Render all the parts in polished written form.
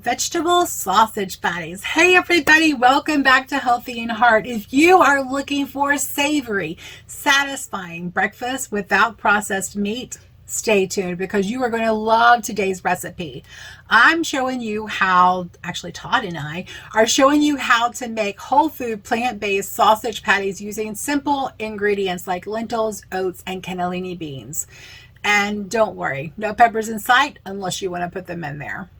Vegetable sausage patties. Hey everybody, welcome back to Healthy in Heart. If you are looking for a savory, satisfying breakfast without processed meat, stay tuned because you are going to love today's recipe. I'm showing you how, actually Todd and I are showing you how to make whole food plant-based sausage patties using simple ingredients like lentils, oats, and cannellini beans. And don't worry, no peppers in sight unless you want to put them in there.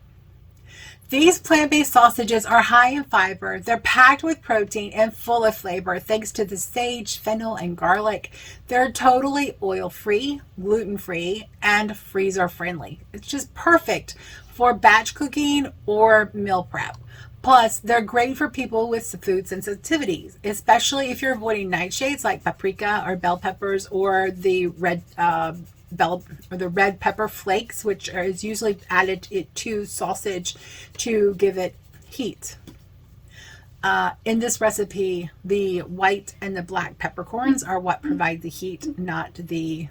These plant-based sausages are high in fiber, they're packed with protein and full of flavor thanks to the sage, fennel, and garlic. They're totally oil-free, gluten-free, and freezer-friendly. It's just perfect for batch cooking or meal prep. Plus, they're great for people with food sensitivities, especially if you're avoiding nightshades like paprika or bell peppers or the red pepper flakes, which is usually added to sausage to give it heat. In this recipe, the white and the black peppercorns are what provide the heat, not the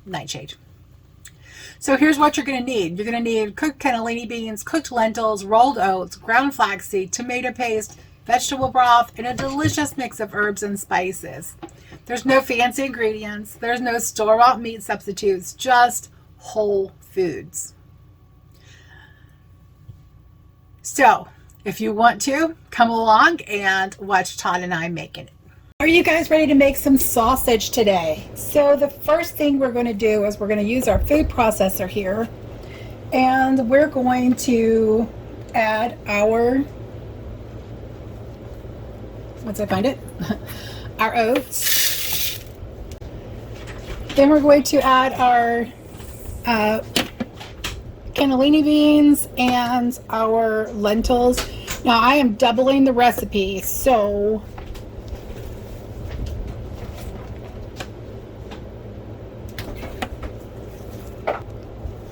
nightshade. So here's what you're going to need. You're going to need cooked cannellini beans, cooked lentils, rolled oats, ground flaxseed, tomato paste, vegetable broth, and a delicious mix of herbs and spices. There's no fancy ingredients. There's no store-bought meat substitutes, just whole foods. So, if you want to, come along and watch Todd and I making it. Are you guys ready to make some sausage today? So the first thing we're going to do is we're going to use our food processor here. And we're going to add our, once I find it, our oats. Then we're going to add our cannellini beans and our lentils. Now I am doubling the recipe, so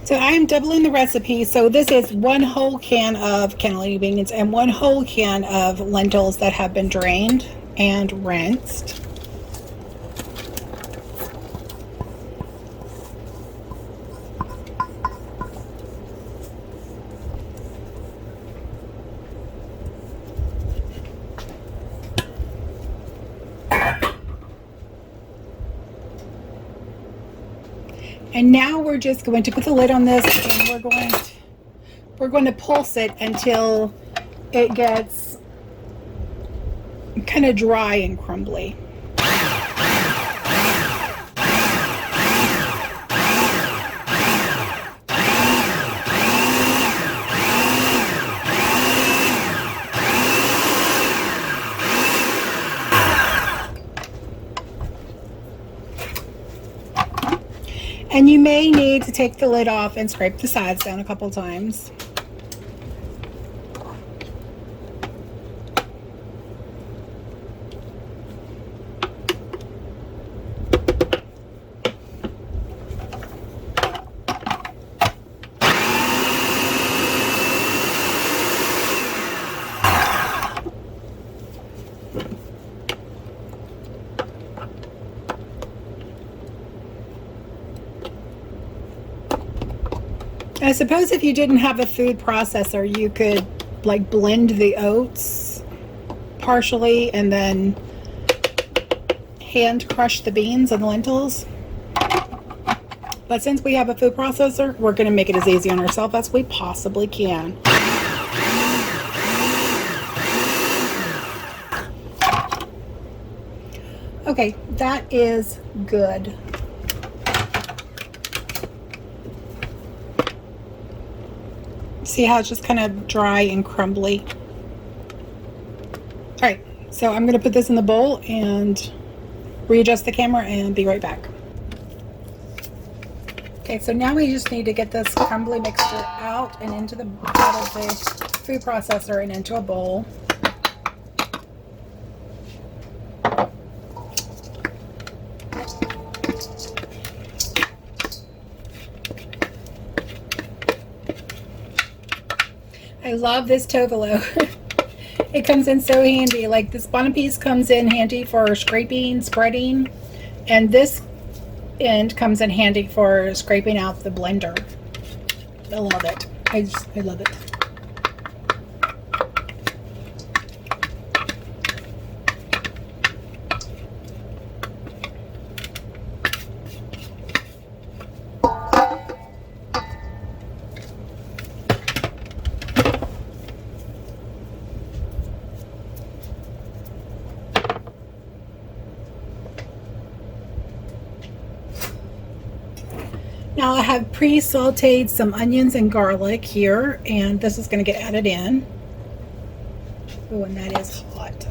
I'm doubling the recipe. So this is 1 whole can of cannellini beans and 1 whole can of lentils that have been drained and rinsed. And now we're just going to put the lid on this and we're going to pulse it until it gets kind of dry and crumbly. And you may need to take the lid off and scrape the sides down a couple times. I suppose if you didn't have a food processor, you could like blend the oats partially and then hand crush the beans and lentils. But since we have a food processor, we're going to make it as easy on ourselves as we possibly can. Okay, that is good. See how it's just kind of dry and crumbly? All right, so I'm going to put this in the bowl and readjust the camera and be right back. Okay, so now we just need to get this crumbly mixture out and out of the food processor and into a bowl. I love this tovolo. It comes in so handy. Like this bottom piece comes in handy for scraping, spreading, and this end comes in handy for scraping out the blender. I love it. I love it. Now I have pre-sauteed some onions and garlic here, and this is going to get added in. Oh, and that is hot.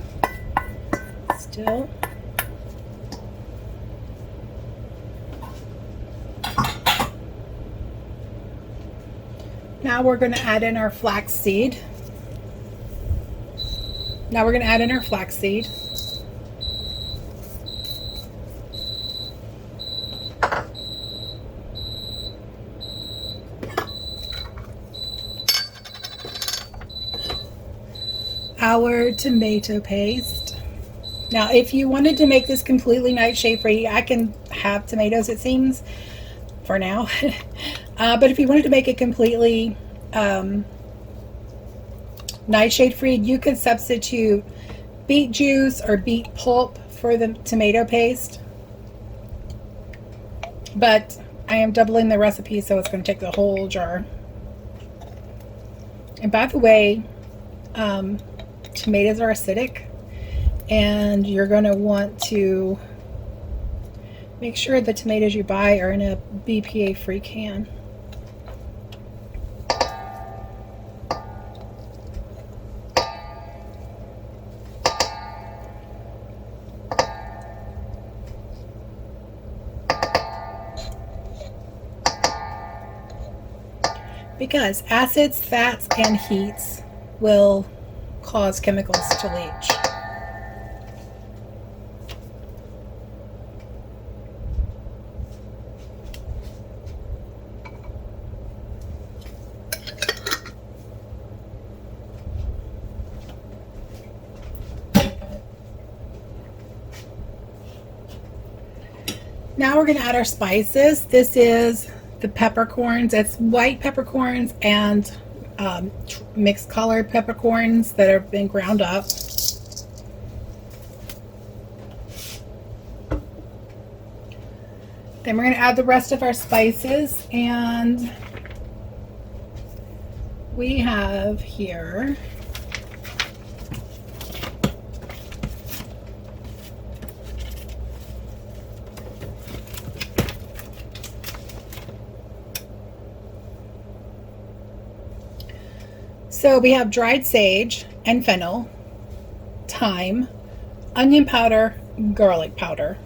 Still. Now we're going to add in our flaxseed. Our tomato paste. Now, if you wanted to make this completely nightshade-free, I can have tomatoes, it seems, for now. But if you wanted to make it completely nightshade-free, you could substitute beet juice or beet pulp for the tomato paste. But I am doubling the recipe, so it's going to take the whole jar. And by the way, tomatoes are acidic, and you're going to want to make sure the tomatoes you buy are in a BPA-free can. Because acids, fats, and heats will cause chemicals to leach. Now we're going to add our spices. This is the peppercorns. It's white peppercorns and mixed colored peppercorns that have been ground up. Then we're going to add the rest of our spices, and we have here so we have dried sage and fennel, thyme, onion powder, garlic powder.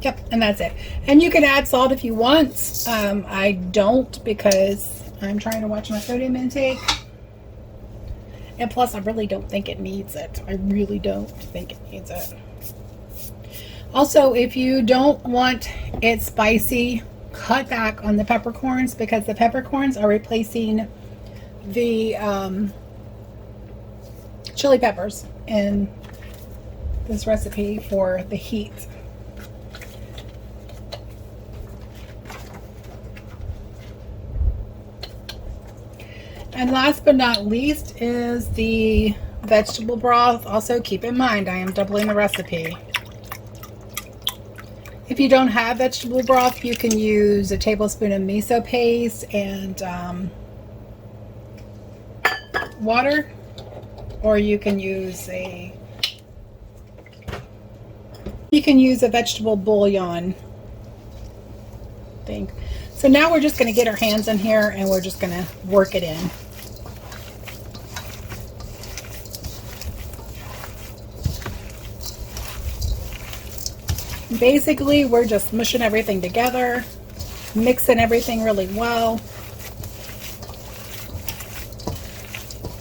Yep, and that's it. And you can add salt if you want. I don't, because I'm trying to watch my sodium intake. And plus, I really don't think it needs it. I really don't think it needs it. Also, if you don't want it spicy, cut back on the peppercorns, because the peppercorns are replacing the chili peppers in this recipe for the heat. And last but not least is the vegetable broth. Also, keep in mind, I am doubling the recipe. If you don't have vegetable broth, you can use a tablespoon of miso paste and water, or you can use a vegetable bouillon thing. So now we're just going to get our hands in here and we're just going to work it in. Basically, we're just mushing everything together, mixing everything really well,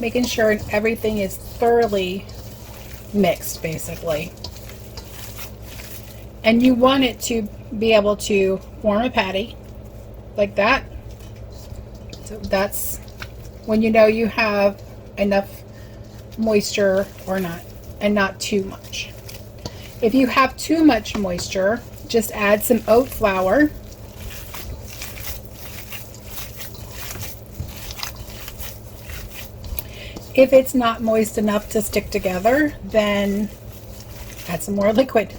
making sure everything is thoroughly mixed, basically. And you want it to be able to form a patty like that. So that's when you know you have enough moisture or not, and not too much. If you have too much moisture, just add some oat flour If it's not moist enough to stick together, then add some more liquid.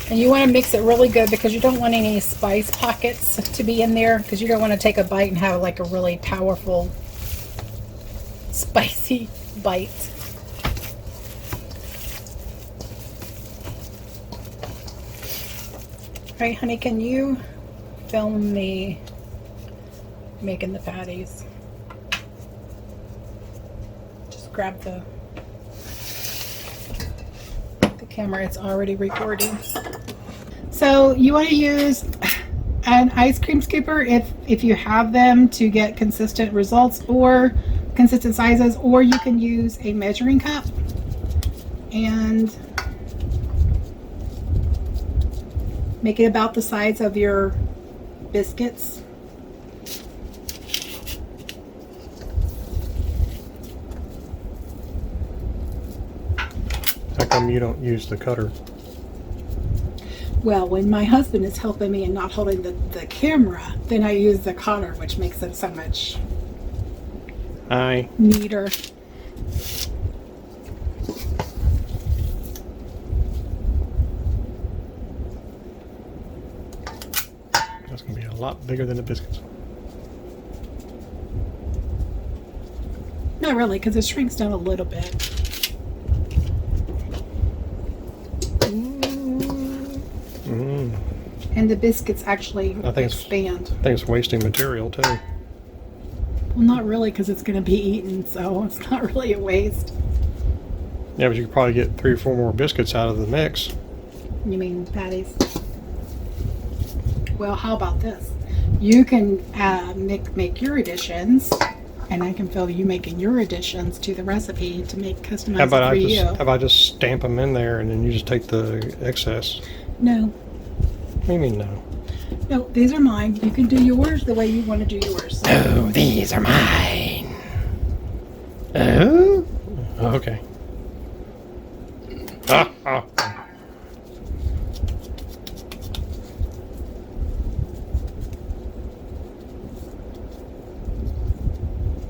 And you want to mix it really good because you don't want any spice pockets to be in there, because you don't want to take a bite and have like a really powerful spicy bite. All right, honey, can you film me making the patties? Just grab the camera, it's already recording. So you want to use an ice cream scooper if you have them to get consistent results or consistent sizes, or you can use a measuring cup and make it about the size of your biscuits. How come you don't use the cutter? Well, when my husband is helping me and not holding the camera, then I use the cutter, which makes it so much neater. That's going to be a lot bigger than the biscuits. Not really, because it shrinks down a little bit. And the biscuits actually expand. I think it's wasting material too. Well, not really, because it's going to be eaten, so it's not really a waste. Yeah, but you could probably get 3 or 4 more biscuits out of the mix. You mean patties? Well, how about this? You can make your additions, and I can film you making your additions to the recipe to make customize it for you. How about I just stamp them in there and then you just take the excess? No. What do you mean no? No, these are mine. You can do yours the way you want to do yours. Oh, these are mine. Oh? Okay. Ah.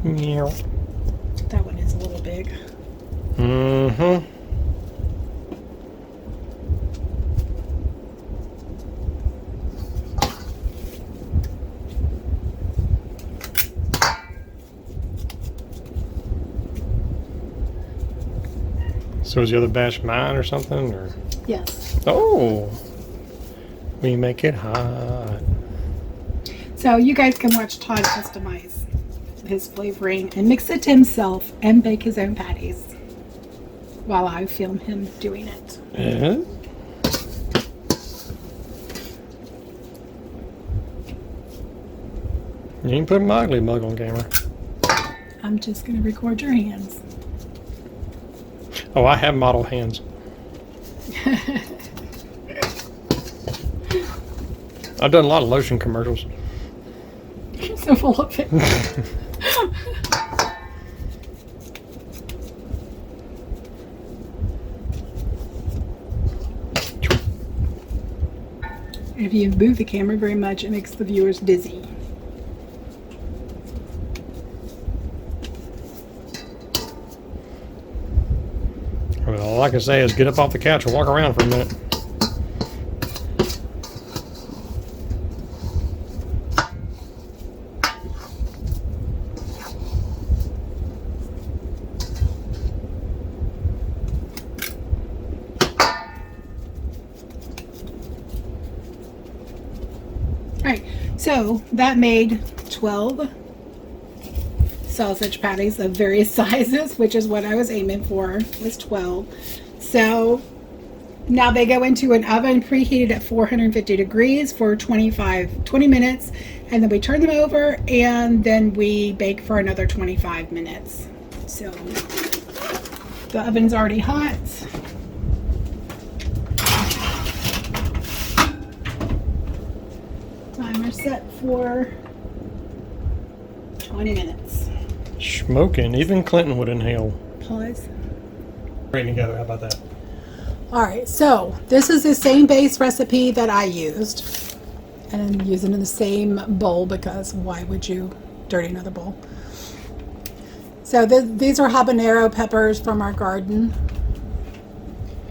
Meow. That one is a little big. Mm-hmm. So is the other batch mine or something? Or? Yes. Oh, we make it hot. So you guys can watch Todd customize his flavoring and mix it himself and bake his own patties while I film him doing it. Yeah. You can put my ugly mug on camera. I'm just going to record your hands. Oh, I have model hands. I've done a lot of lotion commercials. I'm so full of it. If you move the camera very much, it makes the viewers dizzy. Well, all I can say is get up off the couch and walk around for a minute. Alright, so that made 12 sausage patties of various sizes, which is what I was aiming for, was 12. So now they go into an oven preheated at 450 degrees for 20 minutes, and then we turn them over and then we bake for another 25 minutes. So the oven's already hot. Timer set for 20 minutes. Smoking. Even Clinton would inhale. Pause. Right together. How about that? All right, so this is the same base recipe that I used. And I'm using in the same bowl because why would you dirty another bowl? So these are habanero peppers from our garden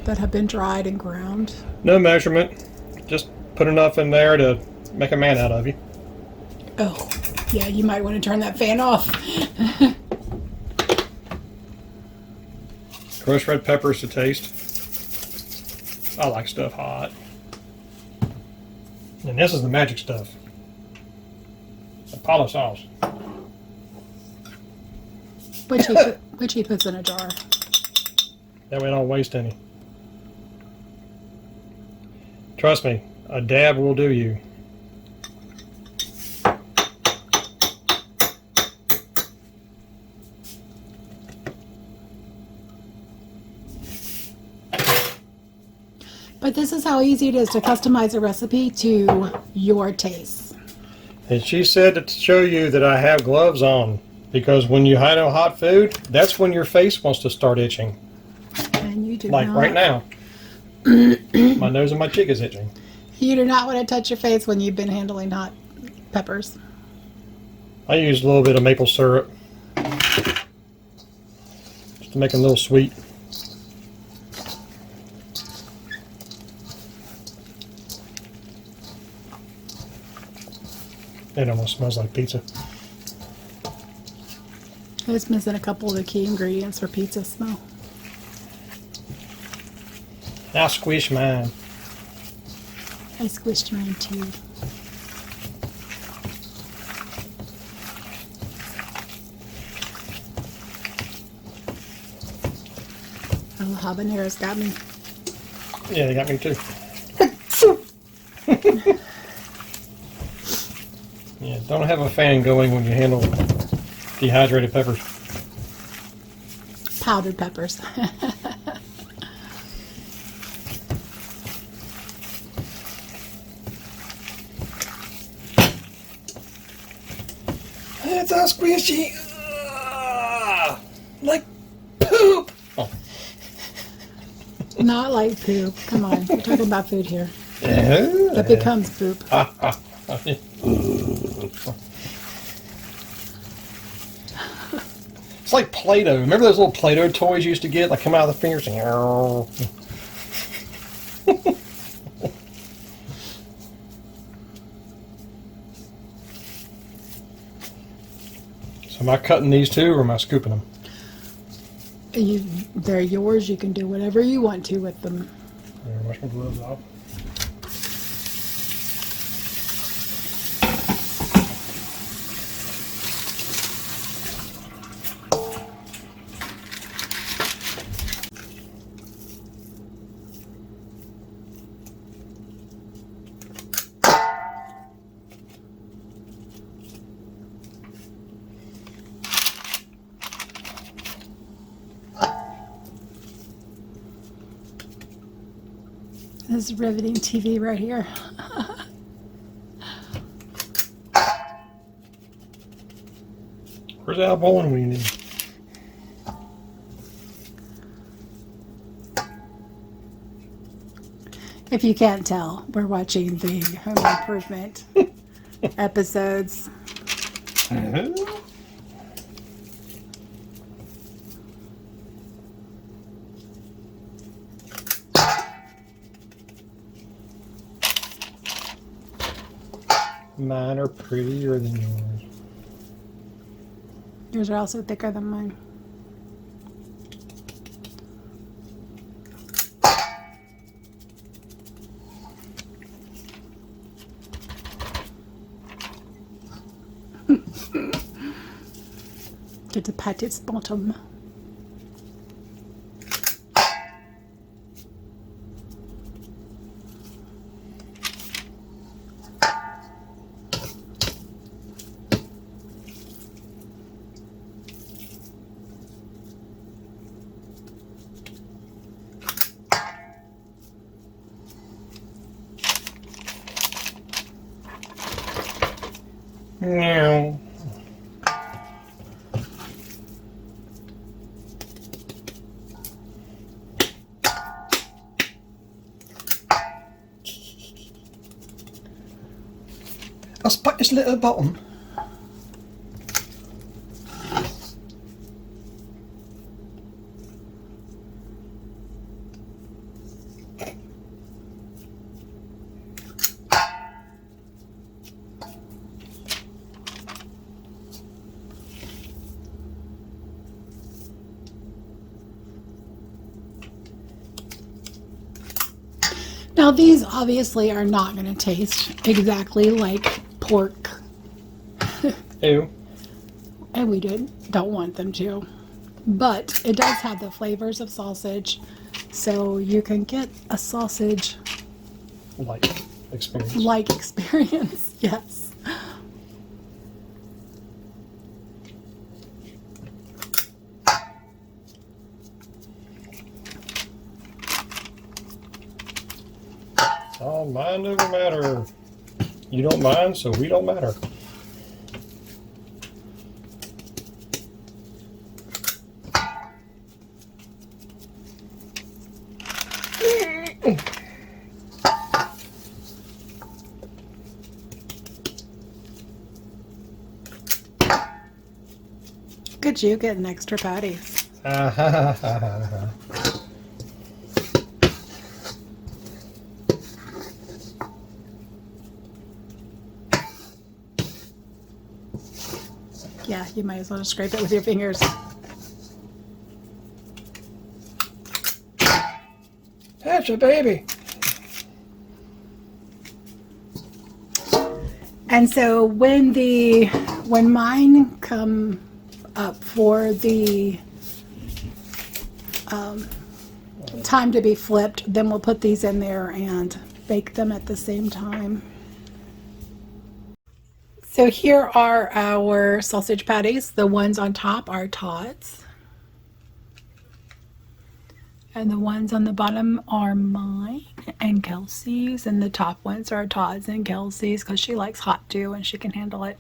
that have been dried and ground. No measurement. Just put enough in there to make a man out of you. Oh, yeah, you might want to turn that fan off. Crushed red peppers to taste. I like stuff hot. And this is the magic stuff. Apollo sauce. Which he puts in a jar. That way I don't waste any. Trust me, a dab will do you. But this is how easy it is to customize a recipe to your tastes. And she said to show you that I have gloves on, because when you handle hot food, that's when your face wants to start itching. And you do like not. right now. My nose and my cheek is itching. You do not want to touch your face when you've been handling hot peppers. I used a little bit of maple syrup just to make them a little sweet. It almost smells like pizza. It's missing a couple of the key ingredients for pizza smell. Now squish mine. I squished mine too. Oh, the habaneros got me. Yeah, they got me too. Yeah, don't have a fan going when you handle dehydrated peppers. Powdered peppers. It's all squishy. Like poop. Oh. Not like poop. Come on, we're talking about food here. Yeah. That becomes poop. It's like Play-Doh. Remember those little Play-Doh toys you used to get? Like come out of the fingers and... So am I cutting these too, or am I scooping them? They're yours. You can do whatever you want to with them. Wash my gloves off. This is riveting TV right here. Where's Al Bowling when you need him? If you can't tell, we're watching the home improvement episodes. Mine are prettier than yours. Yours are also thicker than mine. Get to pat its bottom. Meow. I'll spot his little bottom. Now these obviously are not going to taste exactly like pork. Ew. And we don't want them to. But it does have the flavors of sausage. So you can get a sausage Like experience. like experience. Yes. All mind over matter. You don't mind, so we don't matter. Look at you getting extra patties. Yeah, you might as well just scrape it with your fingers. That's a baby. And so when mine come up for the time to be flipped, then we'll put these in there and bake them at the same time. So here are our sausage patties. The ones on top are Todd's. And the ones on the bottom are mine and Kelsey's. And the top ones are Todd's and Kelsey's because she likes hot too and she can handle it.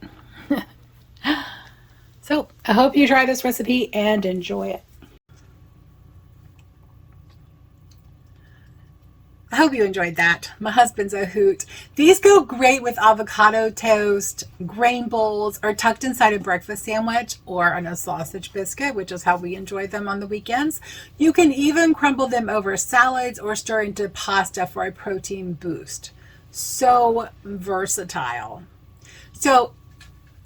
So I hope you try this recipe and enjoy it. I hope you enjoyed that. My husband's a hoot. These go great with avocado toast, grain bowls, or tucked inside a breakfast sandwich or on a sausage biscuit, which is how we enjoy them on the weekends. You can even crumble them over salads or stir into pasta for a protein boost. So versatile. So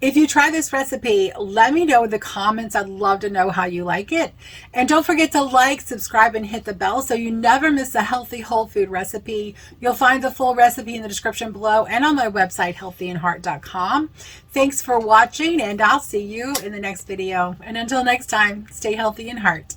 if you try this recipe, let me know in the comments. I'd love to know how you like it. And don't forget to like, subscribe, and hit the bell so you never miss a healthy whole food recipe. You'll find the full recipe in the description below and on my website, healthyandheart.com. Thanks for watching, and I'll see you in the next video. And until next time, stay healthy in heart.